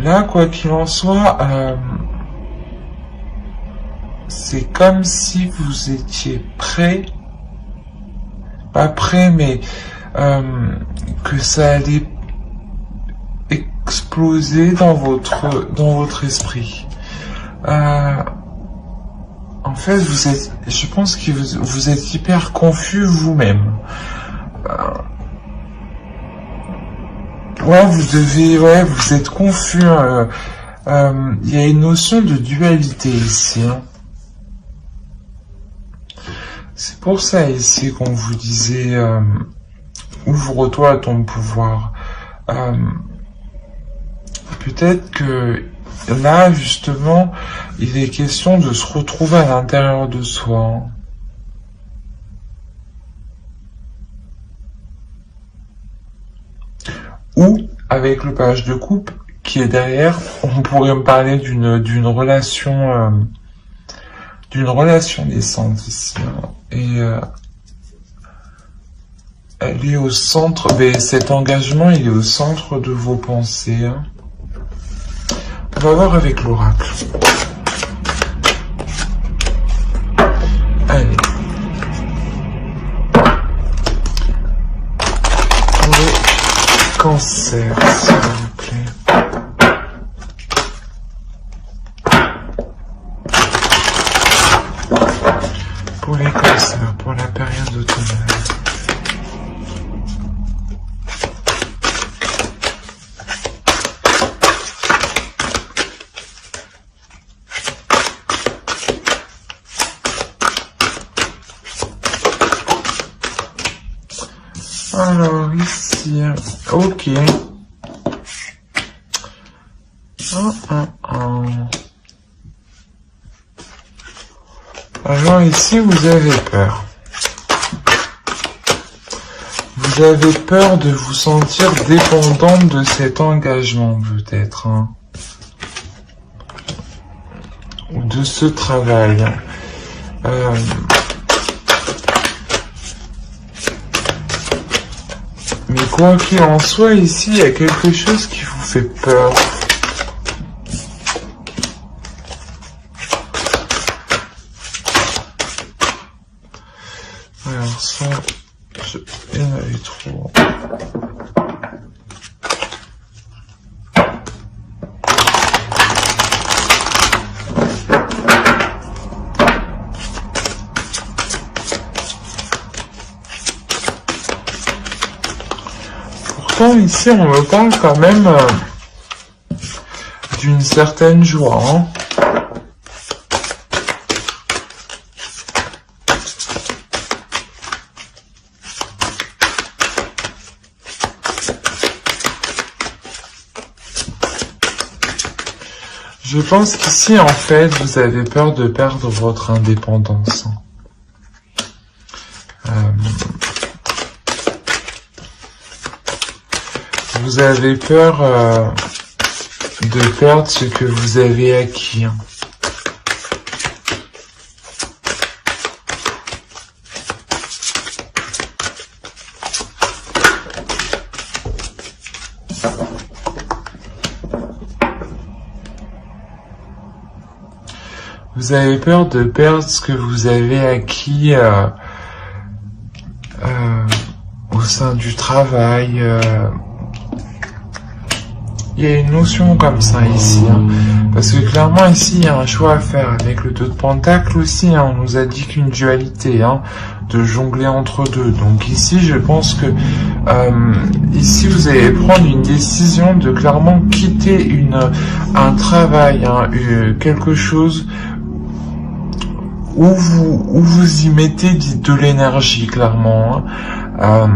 Là, quoi qu'il en soit, c'est comme si vous étiez prêt, pas prêt, mais que ça allait exploser dans votre esprit. En fait, je pense que vous êtes hyper confus vous-même. Vous êtes confus. Il y a une notion de dualité ici. Hein. C'est pour ça ici qu'on vous disait ouvre-toi à ton pouvoir. Peut-être que là, justement, il est question de se retrouver à l'intérieur de soi. Hein. Ou, avec le page de coupe qui est derrière, on pourrait me parler d'une relation naissante ici. Hein. Et elle est au centre, mais cet engagement, il est au centre de vos pensées. Hein. On va voir avec l'oracle. Allez. Pour le cancer, s'il vous plaît. Pour les cancers, pour la période automnale. Alors, ici, ok. Alors, ici, vous avez peur. Vous avez peur de vous sentir dépendante de cet engagement, peut-être. Hein. Ou de ce travail. Mais quoi qu'il en soit, ici, il y a quelque chose qui vous fait peur. Alors ça, il y en avait trop. Pourtant, ici, on me parle quand même d'une certaine joie. Hein. Je pense qu'ici, en fait, vous avez peur de perdre votre indépendance. Vous avez peur de perdre ce que vous avez acquis. Vous avez peur de perdre ce que vous avez acquis au sein du travail. Il y a une notion comme ça ici, hein, parce que clairement ici il y a un choix à faire avec le 2 de Pentacle aussi, hein, on nous a dit qu'une dualité, hein, de jongler entre deux. Donc ici je pense que ici vous allez prendre une décision de clairement quitter un travail, hein, quelque chose où vous y mettez de l'énergie clairement. Hein.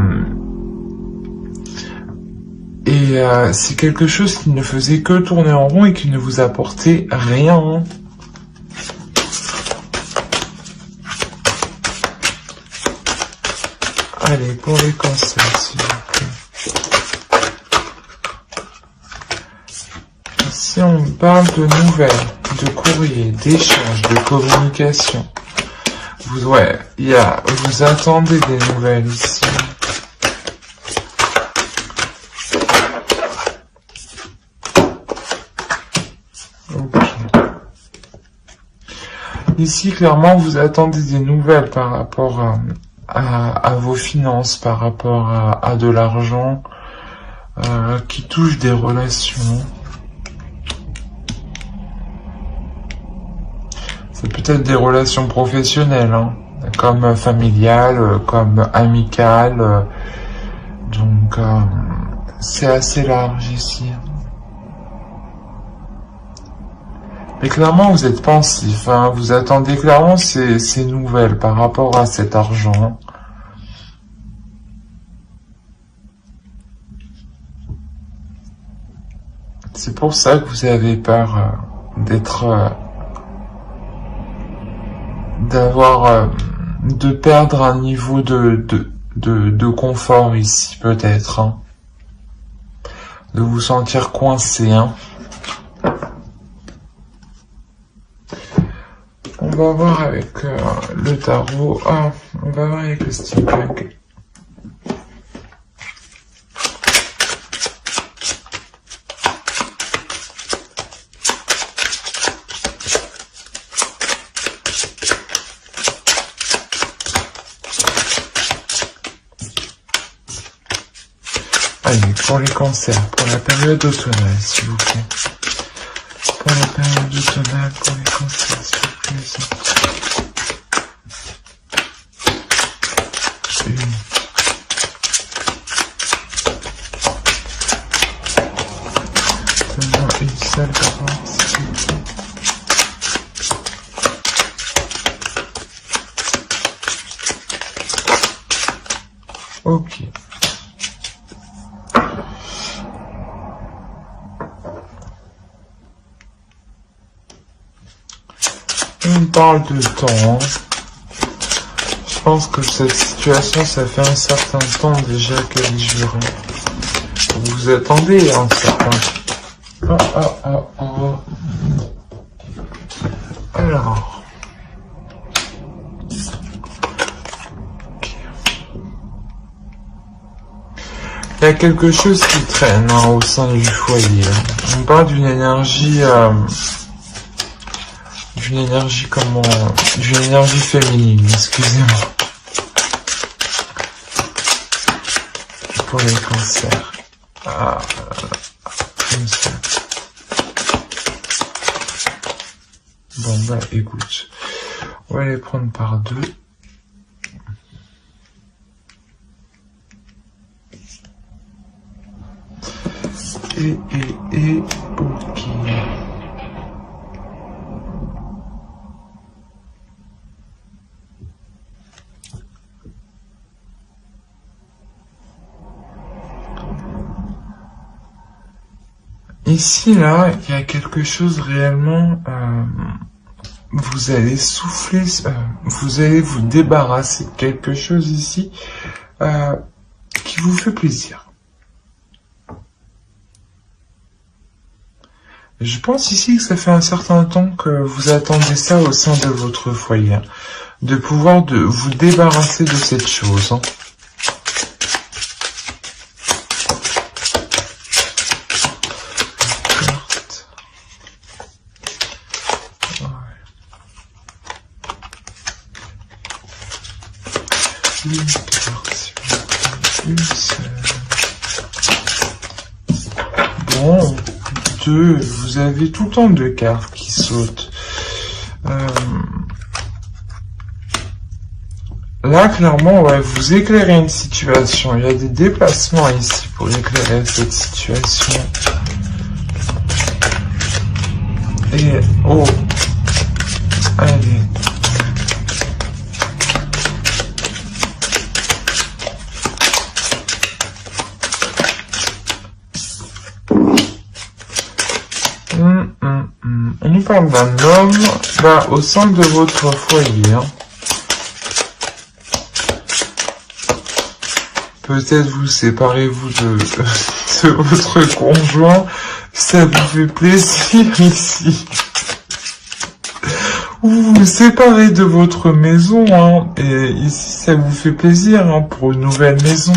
Et c'est quelque chose qui ne faisait que tourner en rond et qui ne vous apportait rien. Hein. Allez, pour les cancers, s'il vous plaît. Si on parle de nouvelles, de courrier, d'échanges, de communication, vous attendez des nouvelles ici. Ici, clairement, vous attendez des nouvelles par rapport à vos finances, par rapport à de l'argent qui touche des relations. C'est peut-être des relations professionnelles, hein, comme familiales, comme amicales. Donc, c'est assez large ici. Mais clairement, vous êtes pensif, hein, vous attendez clairement ces nouvelles par rapport à cet argent. C'est pour ça que vous avez peur de perdre un niveau de confort ici, peut-être, hein. De vous sentir coincé, hein. On va voir avec le tarot. Ah, on va voir avec le steampunk. Allez, pour les cancers, pour la période automnale, s'il vous plaît. Pour la période automnale, pour les cancers, s'il vous plaît. Donne-moi une seule carte, s'il vous plaît. Ok. On parle de temps. Je pense que cette situation, ça fait un certain temps déjà qu'elle est jurée. Vous attendez un certain temps. Alors. Okay. Il y a quelque chose qui traîne, hein, au sein du foyer. On parle d'une énergie... d'une énergie féminine, excusez-moi. Pour les cancers. Comme ça. Bon bah écoute, on va les prendre par deux. Ok. Ici, là, il y a quelque chose réellement, vous allez souffler, vous allez vous débarrasser de quelque chose ici, qui vous fait plaisir. Je pense ici que ça fait un certain temps que vous attendez ça au sein de votre foyer, hein, de pouvoir vous débarrasser de cette chose, hein. Bon, deux, vous avez tout le temps deux cartes qui sautent. Là, clairement, ouais, vous éclairez une situation. Il y a des déplacements ici pour éclairer cette situation. Et, oh, allez. On nous parle d'un homme au sein de votre foyer. Hein. Peut-être vous séparez-vous de votre conjoint. Ça vous fait plaisir ici. Vous vous séparez de votre maison. Hein, et ici, ça vous fait plaisir, hein, pour une nouvelle maison.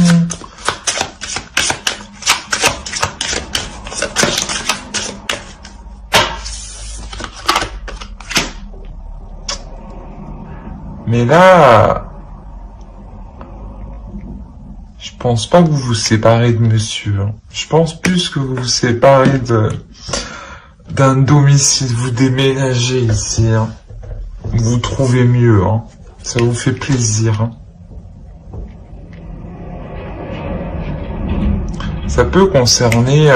Mais là, je pense pas que vous vous séparez de monsieur. Hein. Je pense plus que vous vous séparez d'un domicile. Vous déménagez ici. Hein. Vous trouvez mieux. Hein. Ça vous fait plaisir. Hein. Ça peut concerner...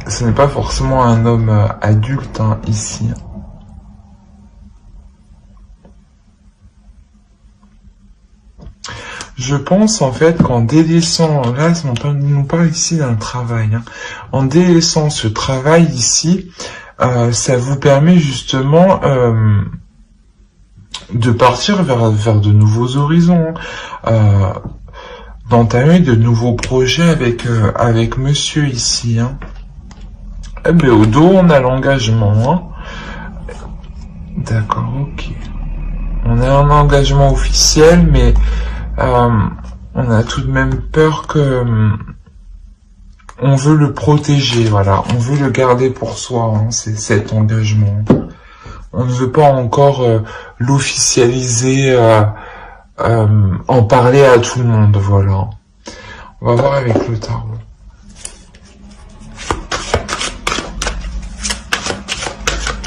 ce n'est pas forcément un homme adulte hein, ici. Je pense en fait qu'en délaissant, là on nous parle ici d'un travail, hein. En délaissant ce travail ici, ça vous permet justement de partir vers de nouveaux horizons, d'entamer de nouveaux projets avec monsieur ici. Hein. Eh bien, au dos, on a l'engagement. Hein. D'accord, ok. On a un engagement officiel, mais on a tout de même peur que on veut le protéger, voilà. On veut le garder pour soi, hein, c'est cet engagement. On ne veut pas encore l'officialiser, en parler à tout le monde, voilà. On va voir avec le tarot.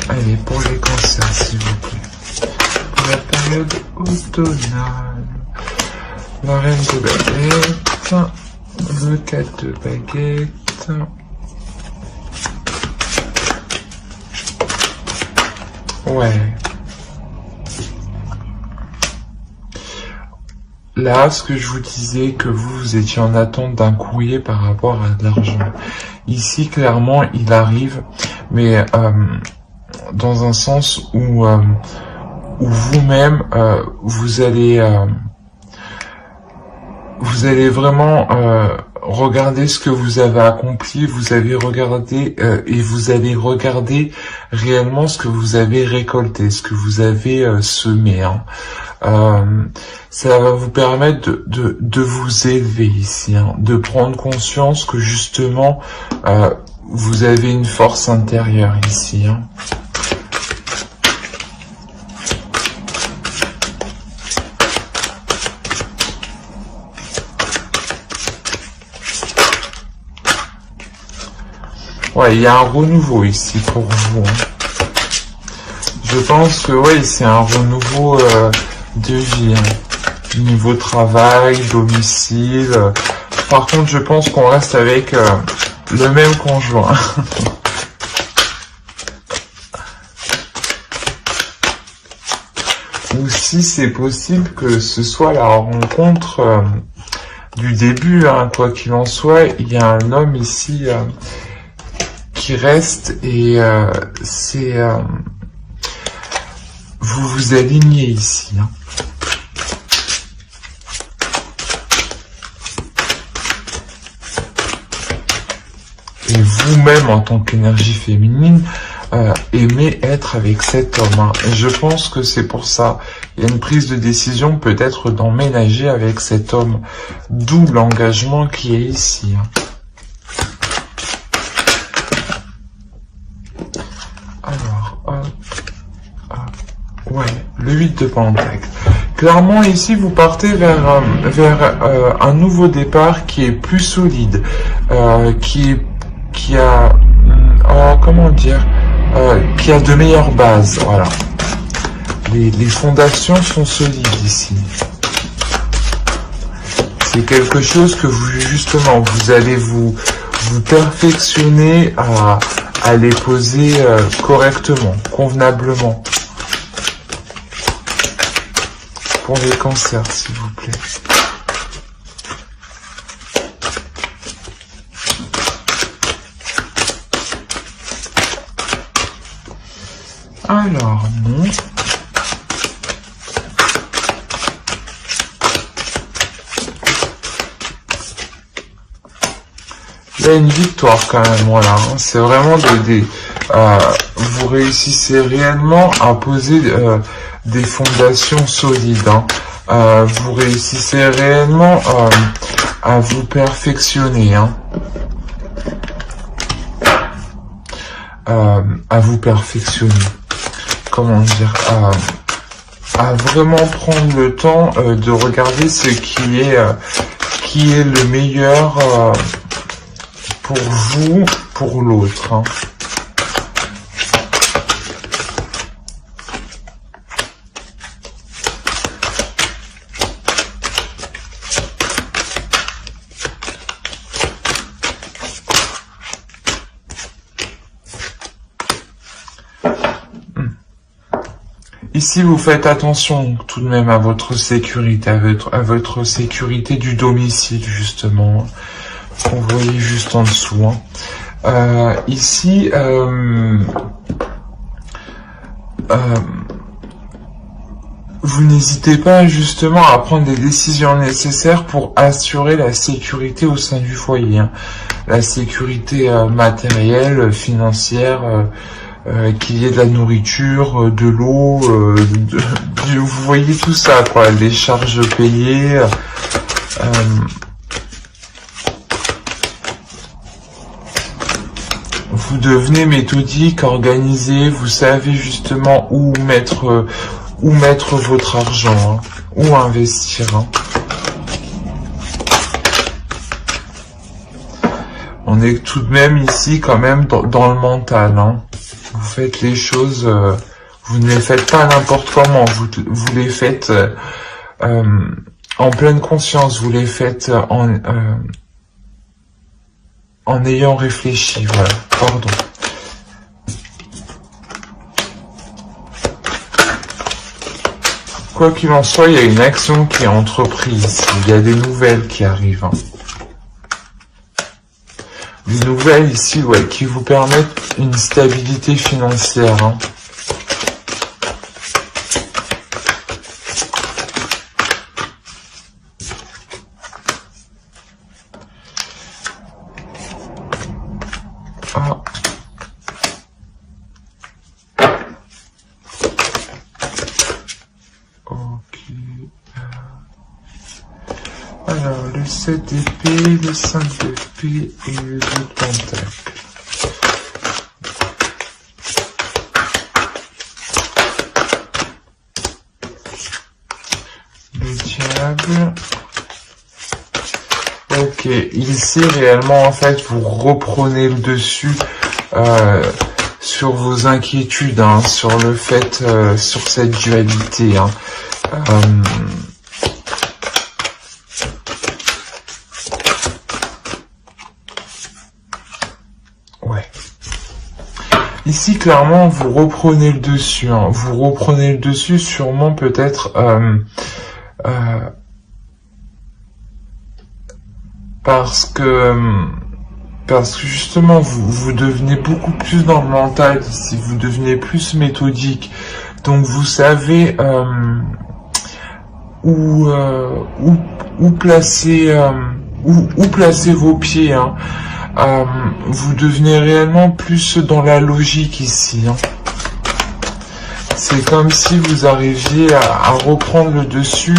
Allez, pour les cancers, s'il vous plaît. Pour la période automnale. La reine de baguette. Le 4 de baguette. Ouais. Là, ce que je vous disais, que vous étiez en attente d'un courrier par rapport à de l'argent. Ici, clairement, il arrive, mais dans un sens où vous-même, vous allez vraiment regarder ce que vous avez accompli, vous avez regardé et vous allez regarder réellement ce que vous avez récolté, ce que vous avez semé. Hein. Ça va vous permettre de vous élever ici, hein, de prendre conscience que justement vous avez une force intérieure ici. Hein. Ouais, il y a un renouveau ici pour vous. Hein. Je pense que ouais, c'est un renouveau de vie. Hein. Niveau travail, domicile. Par contre, je pense qu'on reste avec le même conjoint. Ou si c'est possible que ce soit la rencontre du début. Hein. Quoi qu'il en soit, il y a un homme ici... qui reste et c'est vous vous alignez ici. Hein. Et vous-même en tant qu'énergie féminine aimez être avec cet homme. Hein. Et je pense que c'est pour ça. Il y a une prise de décision peut-être d'emménager avec cet homme. D'où l'engagement qui est ici. Hein. Ouais, le 8 de Pentacle. Clairement, ici, vous partez vers un nouveau départ qui est plus solide, qui a de meilleures bases, voilà. Les fondations sont solides ici. C'est quelque chose que vous allez vous perfectionner à les poser correctement, convenablement. Pour les cancers, s'il vous plaît. Alors, non. Il y a une victoire quand même, voilà. C'est vraiment vous réussissez réellement à poser des fondations solides. Hein. Vous réussissez réellement à vous perfectionner. Hein. À vous perfectionner. Comment dire à vraiment prendre le temps de regarder ce qui est le meilleur pour vous, pour l'autre. Hein. Ici, vous faites attention tout de même à votre sécurité, à votre sécurité du domicile, justement. Vous voyez juste en dessous. Hein. Ici, vous n'hésitez pas justement à prendre des décisions nécessaires pour assurer la sécurité au sein du foyer. Hein. La sécurité matérielle, financière, qu'il y ait de la nourriture, de l'eau, vous voyez tout ça, quoi, les charges payées. Vous devenez méthodique, organisé, vous savez justement où mettre votre argent, hein, où investir. Hein. On est tout de même ici quand même dans le mental. Hein. Vous faites les choses, vous ne les faites pas n'importe comment, vous les faites en pleine conscience, vous les faites en ayant réfléchi, voilà, pardon. Quoi qu'il en soit, il y a une action qui est entreprise, il y a des nouvelles qui arrivent. Hein. Des nouvelles ici, ouais, qui vous permettent une stabilité financière. Hein. Ah. Ok. Alors, le 7 d'épée, le 5 d'épée et le 2 de pentacle. Le diable. Ok, ici réellement en fait vous reprenez le dessus sur vos inquiétudes, hein, sur le fait, sur cette dualité. Hein. Ouais. Ici clairement vous reprenez le dessus, hein, vous reprenez le dessus sûrement peut-être parce que justement vous devenez beaucoup plus dans le mental ici, vous devenez plus méthodique, donc vous savez où placer vos pieds. Hein. Vous devenez réellement plus dans la logique ici. Hein. C'est comme si vous arriviez à reprendre le dessus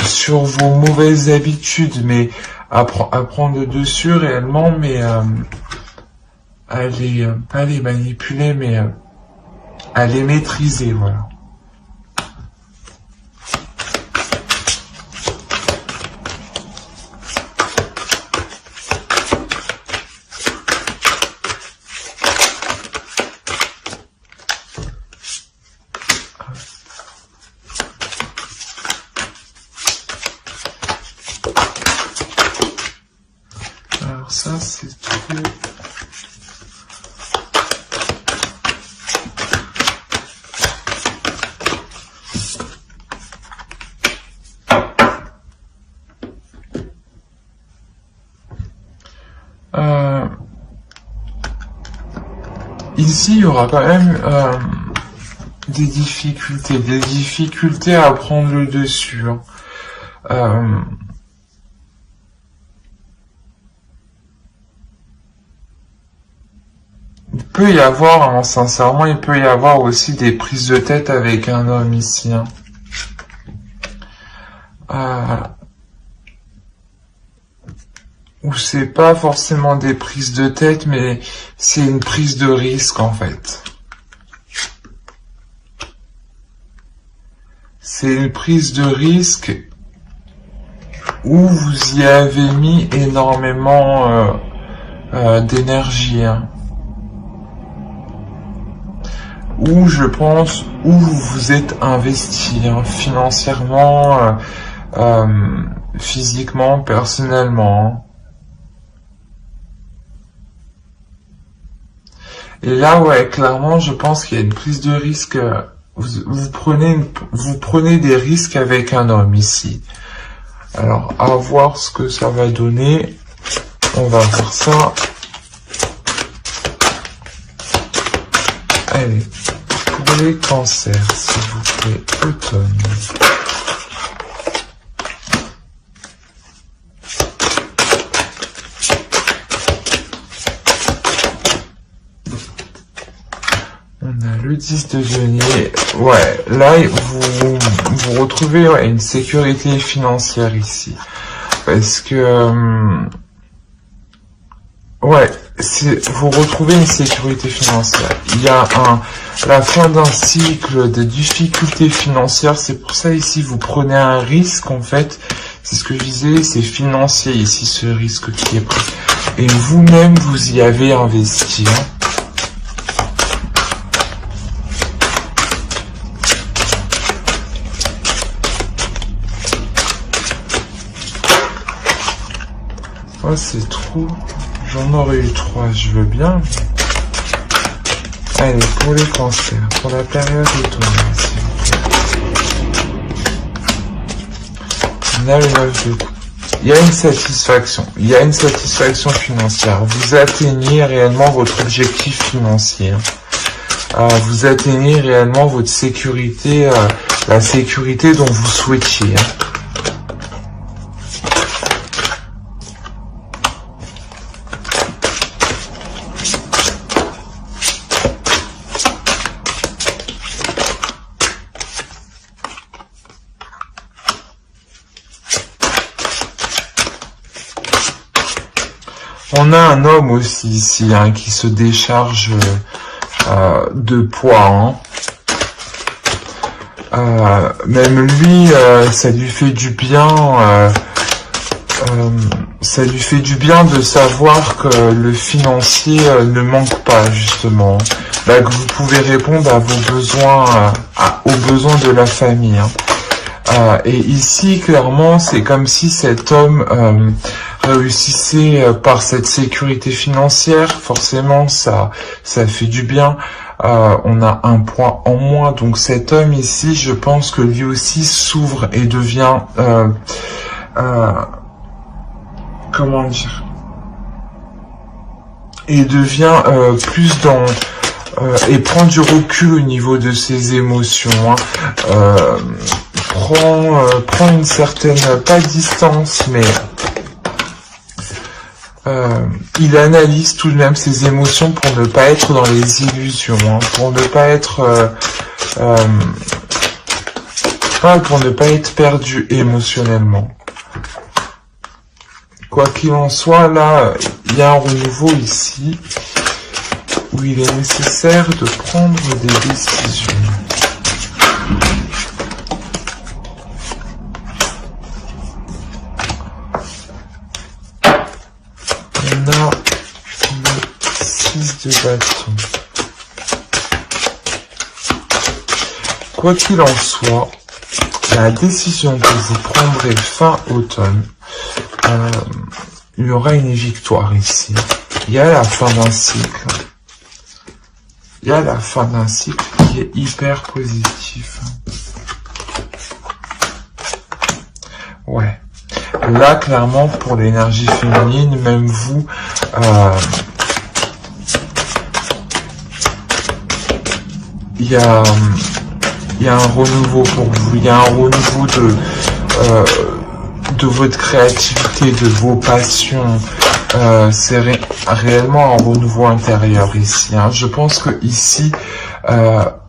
sur vos mauvaises habitudes, mais à prendre le dessus réellement, mais à pas les manipuler, mais à les maîtriser, voilà. Alors ça, c'est tout. Ici, il y aura quand même des difficultés à prendre le dessus. Hein. Il peut y avoir, hein, sincèrement, il peut y avoir aussi des prises de tête avec un homme ici. Hein. où c'est pas forcément des prises de tête, mais c'est une prise de risque en fait. C'est une prise de risque où vous y avez mis énormément d'énergie. Hein. Où je pense, où vous vous êtes investi hein, financièrement, physiquement, personnellement. Et là, ouais, clairement, je pense qu'il y a une prise de risque. Vous prenez des risques avec un homme ici. Alors, à voir ce que ça va donner. On va voir ça. Allez, pour les cancers, s'il vous plaît, automne. On a le 10 de denier. Ouais, là, vous retrouvez ouais, une sécurité financière ici. Parce que... ouais, vous retrouvez une sécurité financière. Il y a la fin d'un cycle de difficultés financières. C'est pour ça ici, vous prenez un risque, en fait. C'est ce que je disais, c'est financier ici, ce risque qui est pris. Et vous-même, vous y avez investi. Hein. Oh, c'est trop. J'en aurais eu 3, je veux bien. Allez, pour les cancers, pour la période automnale, s'il vous plaît. On a le 9 de coupe. Il y a une satisfaction. Il y a une satisfaction financière. Vous atteignez réellement votre objectif financier. Vous atteignez réellement votre sécurité, la sécurité dont vous souhaitiez. On a un homme aussi ici hein, qui se décharge de poids. Hein. Même lui, ça lui fait du bien. Ça lui fait du bien de savoir que le financier ne manque pas justement. Là, que vous pouvez répondre à vos besoins, aux besoins de la famille. Hein. Et ici, clairement, c'est comme si cet homme réussissait par cette sécurité financière. Forcément, ça fait du bien. On a un point en moins. Donc cet homme ici, je pense que lui aussi s'ouvre et devient... comment dire, et devient plus dans et prend du recul au niveau de ses émotions, hein. Prend une certaine, pas distance, mais il analyse tout de même ses émotions pour ne pas être dans les illusions, hein, pour ne pas être perdu émotionnellement. Quoi qu'il en soit, là, il y a un renouveau ici, où il est nécessaire de prendre des décisions. On a le 6 de bâton. Quoi qu'il en soit, la décision que vous prendrez fin automne, il y aura une victoire ici. Il y a la fin d'un cycle. Il y a la fin d'un cycle qui est hyper positif. Ouais. Là, clairement, pour l'énergie féminine, même vous, il y a un renouveau pour vous. Il y a un renouveau de votre créativité, de vos passions. C'est réellement un renouveau intérieur ici. Hein. Je pense que ici,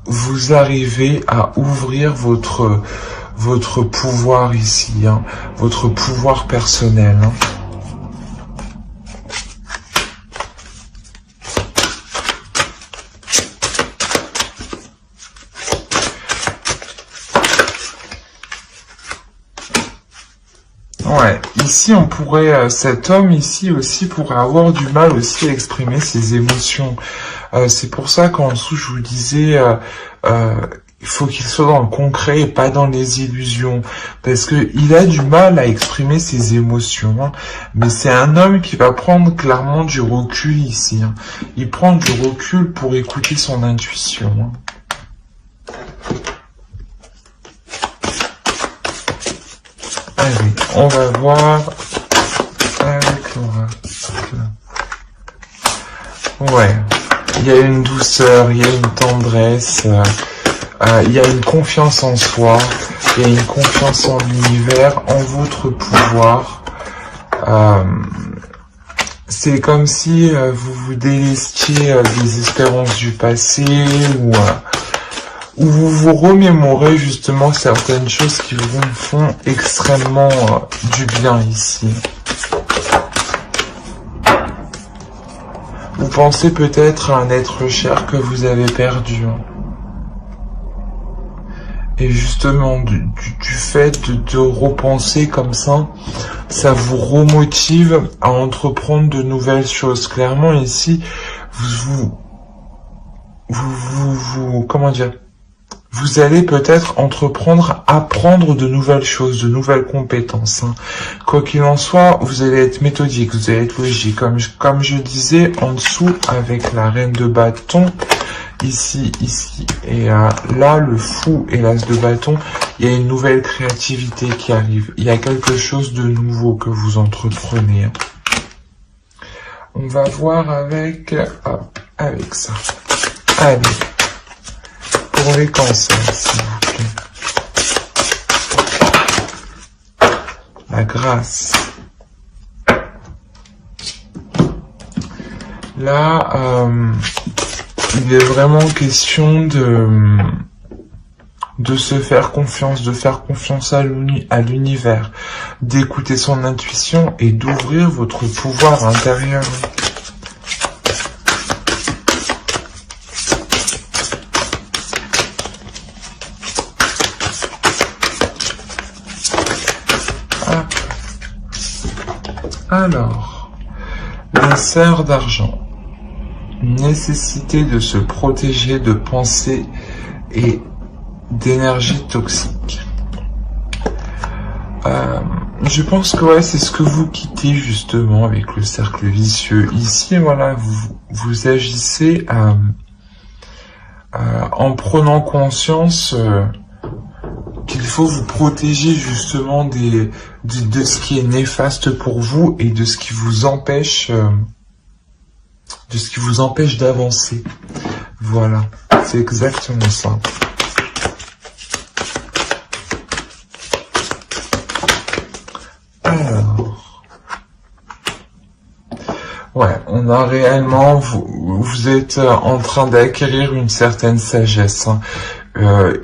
vous arrivez à ouvrir votre pouvoir ici, hein, votre pouvoir personnel. Hein. Ouais, ici on pourrait, cet homme ici aussi pourrait avoir du mal aussi à exprimer ses émotions. C'est pour ça qu'en dessous je vous disais, il faut qu'il soit dans le concret et pas dans les illusions, parce que il a du mal à exprimer ses émotions, hein. Mais c'est un homme qui va prendre clairement du recul ici, hein. Il prend du recul pour écouter son intuition, hein. Allez, on va voir avec l'oracle. Ouais, il y a une douceur, il y a une tendresse, il y a une confiance en soi, il y a une confiance en l'univers, en votre pouvoir. C'est comme si vous vous délestiez des espérances du passé, ou vous vous remémorez justement certaines choses qui vous font extrêmement du bien ici. Vous pensez peut-être à un être cher que vous avez perdu. Et justement, du fait de repenser comme ça vous remotive à entreprendre de nouvelles choses. Clairement ici, comment dire, vous allez peut-être apprendre de nouvelles choses, de nouvelles compétences, hein. Quoi qu'il en soit, vous allez être méthodique, vous allez être logique. Comme je disais, en dessous, avec la reine de bâton, ici, et là, le fou et l'as de bâton, il y a une nouvelle créativité qui arrive. Il y a quelque chose de nouveau que vous entreprenez, hein. On va voir avec ça. Allez. Pour les cancers, s'il vous plaît. La grâce. Là, il est vraiment question de se faire confiance, de faire confiance à l'univers, d'écouter son intuition et d'ouvrir votre pouvoir intérieur. Alors, les sœurs d'argent. Nécessité de se protéger de pensées et d'énergie toxique. Je pense que ouais, c'est ce que vous quittez justement avec le cercle vicieux. Ici, voilà, vous agissez en prenant conscience qu'il faut vous protéger justement de ce qui est néfaste pour vous et de ce qui vous empêche d'avancer. Voilà, c'est exactement ça. Alors, ouais, on a réellement, vous êtes en train d'acquérir une certaine sagesse, hein.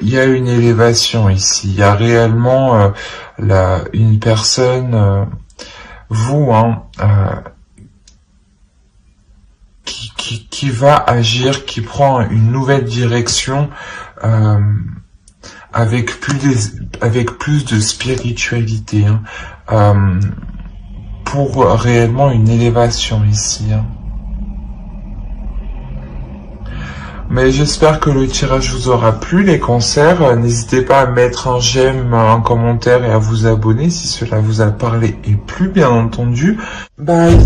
Il y a une élévation ici, il y a réellement une personne, vous, hein, qui va agir, qui prend une nouvelle direction avec plus de spiritualité, hein, pour réellement une élévation ici, hein. Mais j'espère que le tirage vous aura plu, les cancers. N'hésitez pas à mettre un j'aime, un commentaire et à vous abonner si cela vous a parlé et plu, bien entendu. Bye.